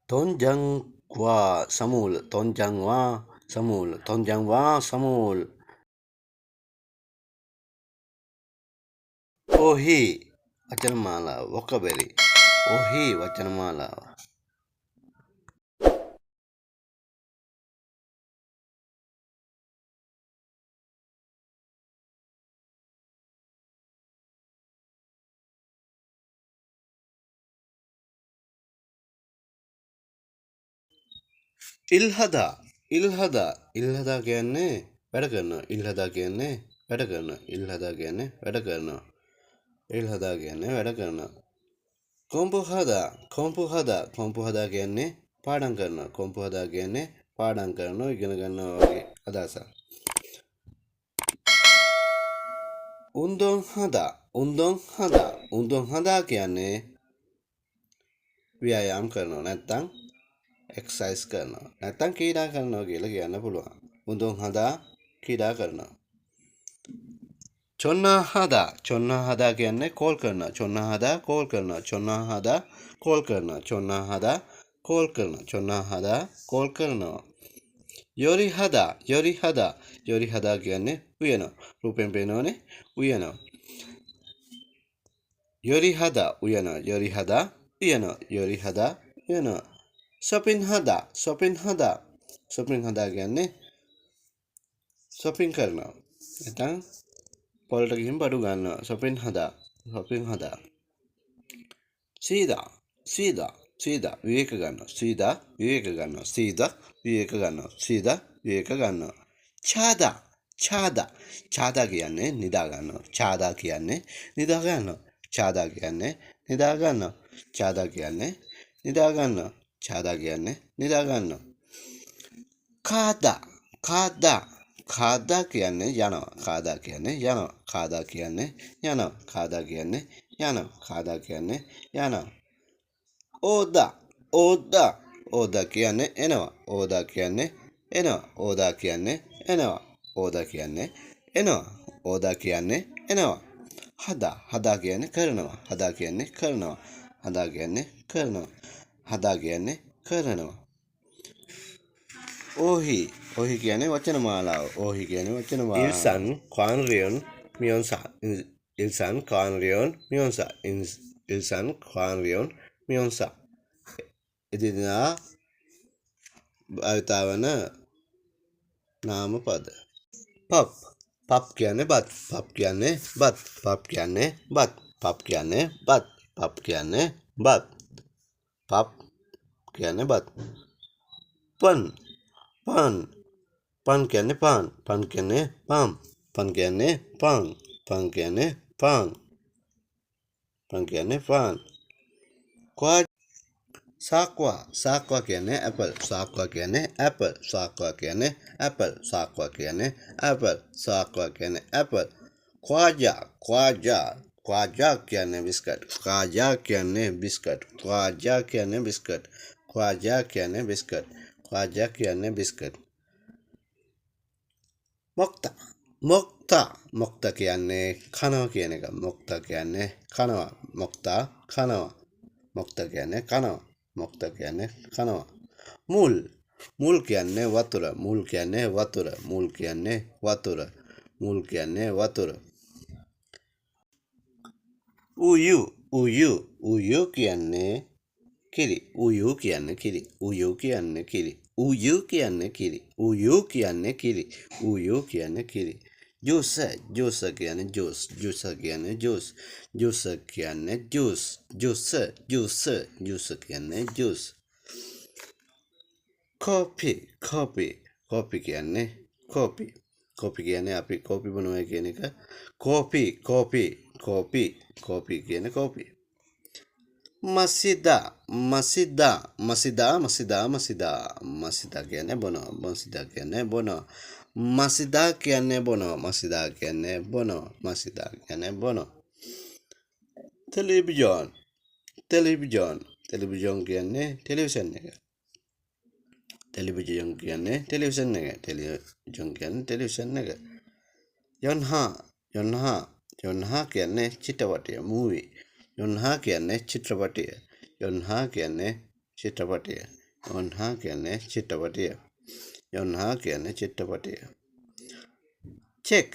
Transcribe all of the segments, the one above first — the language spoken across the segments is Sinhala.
tonjangwa samul tonjangwa samul tonjangwa samul ohi වචනමාලා vocabulary ohi වචනමාලාව ඉල්හදා ඉල්හදා ඉල්හදා කියන්නේ වැඩ කරනවා ඉල්හදා කියන්නේ වැඩ කරනවා ඉල්හදා කියන්නේ වැඩ කරනවා ඉල්හදා කියන්නේ වැඩ කරනවා කොම්පු හදා කියන්නේ පාඩම් කරනවා කොම්පු හදා කියන්නේ පාඩම් කරනවා ඉගෙන ගන්නවා වගේ අදහසක් උන්දොන් හදා කියන්නේ ව්‍යායාම් කරනවා නැත්තම් එක්සයිස් කරනවා නැත්තම් ක්‍රීඩා කරනවා කියලා කියන්න පුළුවන් උන්දොන් හදා ක්‍රීඩා කරනවා චොන්නා හදා කියන්නේ කෝල් කරනවා චොන්නා හදා කෝල් කරනවා චොන්නා හදා කෝල් කරනවා චොන්නා හදා කෝල් කරනවා චොන්නා හදා කෝල් කරනවා යොරි හදා කියන්නේ උයනවා රූපෙන් පේනවනේ උයනවා යොරි හදා උයනවා යොරි හදා උයනවා shopping හදා කියන්නේ shopping කරනවා නැත්නම් පොල්ට ගිහින් බඩු ගන්නවා shopping හදා සීදා විවේක ගන්නවා ඡාදා කියන්නේ නිදා ගන්නවා ඡාදා කියන්නේ නිදා ගන්නවා කාදා කියන්නේ යනවා ඕදා කියන්නේ එනවා ඕදා කියන්නේ එනවා හදා කියන්නේ කරනවා ඕහි කියන්නේ වචනමාලාව ඉල්සන් කාන්රියන් මියොන්සා එදිනෙදා භාවිතා වන නාම පද පප් කියන්නේ බත් පප් කියන්නේ බත් පන් කියන්නේ පාන් සාක්වා කියන්නේ ඇපල් ක්වාජා කියන්නේ බිස්කට් මොක්තා කියන්නේ කනවා කියන එක මොක්තා කියන්නේ කනවා මුල් කියන්නේ වතුර උයු කියන්නේ කිරි ජූස් කියන්නේ ජූස් කෝපි කියන්නේ අපි කෝපි බොනවා කියන එක කෝපි කියන්නේ කෝපි මසිදා කියන්නේ බොනවා මසිදා කියන්නේ බොනවා ටෙලිවිජන් කියන්නේ ටෙලිවිෂන් එක යොන්හා කියන්නේ චිත්‍රපටය කියන්නේ චිත්‍රපටය. යොන්හා කියන්නේ චිත්‍රපටය. යොන්හා කියන්නේ චිත්‍රපටය. චෙක්.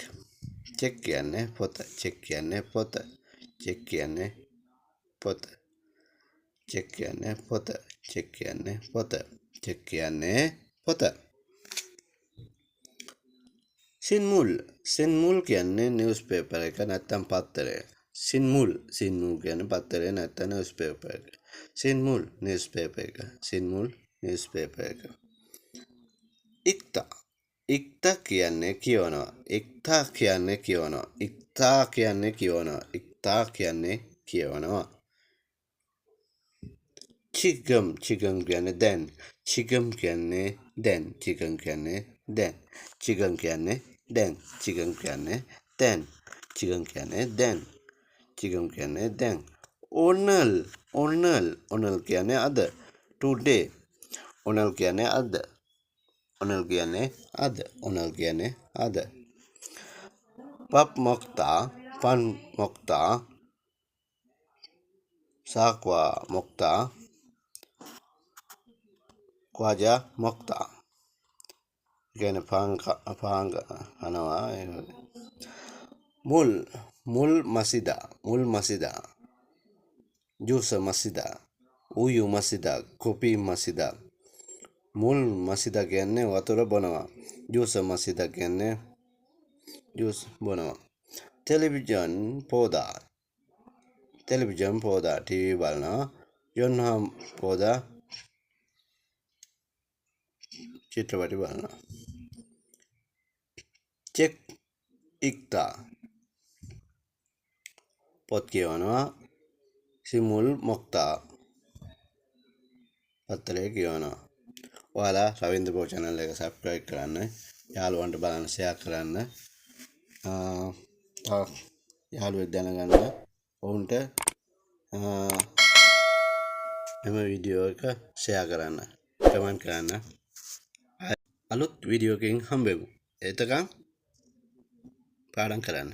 චෙක් කියන්නේ පොත. චෙක් කියන්නේ පොත. චෙක් කියන්නේ පොත. චෙක් කියන්නේ පොත. චෙක් කියන්නේ පොත. චෙක් කියන්නේ පොත. සින්මුල්. සින්මුල් කියන්නේ නිවුස් පේපර් එක නැත්තම් පත්තරය. සින්මුල් කියන්නේ පත්තරය නැත්තම් නිවුස් පේපර් එක. සින්මුල් නිවුස් පේපර් එක. සින්මුල් නිවුස් පේපර් එක. ඉක්තා. ඉක්තා කියන්නේ කියවනවා. ඉක්තා කියන්නේ කියවනවා. ඉක්තා කියන්නේ කියවනවා. ඉක්තා කියන්නේ කියවනවා. චිගම්. චිගම් කියන්නේ දැන්. චිගම් කියන්නේ දැන්. චිගම් කියන්නේ දැන්. චිගම් කියන්නේ දැන්. චිගම් කියන්නේ දැන්. චිගම් කියන්නේ දැන්. චිගම් කියන්නේ දැන්. ඕනල්. ඕනල්. ඕනල් කියන්නේ අද. ටුඩේ. ඕනල් කියන්නේ අද. ඕනල් කියන්නේ අද. ඕනල් කියන්නේ අද. පප් මොක්තා. පන් මොක්තා. සාක්වා මොක්තා. ක්වාජා මොක්තා. කියන පාංග කනවා. මුල්. මුල් මසිදා. මුල් මසිදා. ජූස මසිදා. උයු මසිදා. කොපි මසිදා. මුල් මසිදා කියන්නේ වතුර බොනවා. ජූස මසිදා කියන්නේ ජූස් බොනවා. ටෙලිවිජන් පෝදා. ටෙලිවිජන් පෝදා ටීවී බලනවා. යොන්හා පෝදා චිත්‍රපටි බලනවා. චෙක්. ඉක්තා පොත් කියවනවා. සිමුල් මොක්තා පත්තරේ කියවනවා. ඔයාලා රවින්ද්‍ර පෝ channel එක subscribe කරන්න. යාළුවන්ට බලන්න share කරන්න. යාළුවෙක් දැනගන්න ඔවුන්ට එම වීඩියෝ එක share කරන්න. කමෙන්ට් කරන්න. අලුත් වීඩියෝ එකකින් හම්බෙමු. එතකන් පාඩම් කරන්න.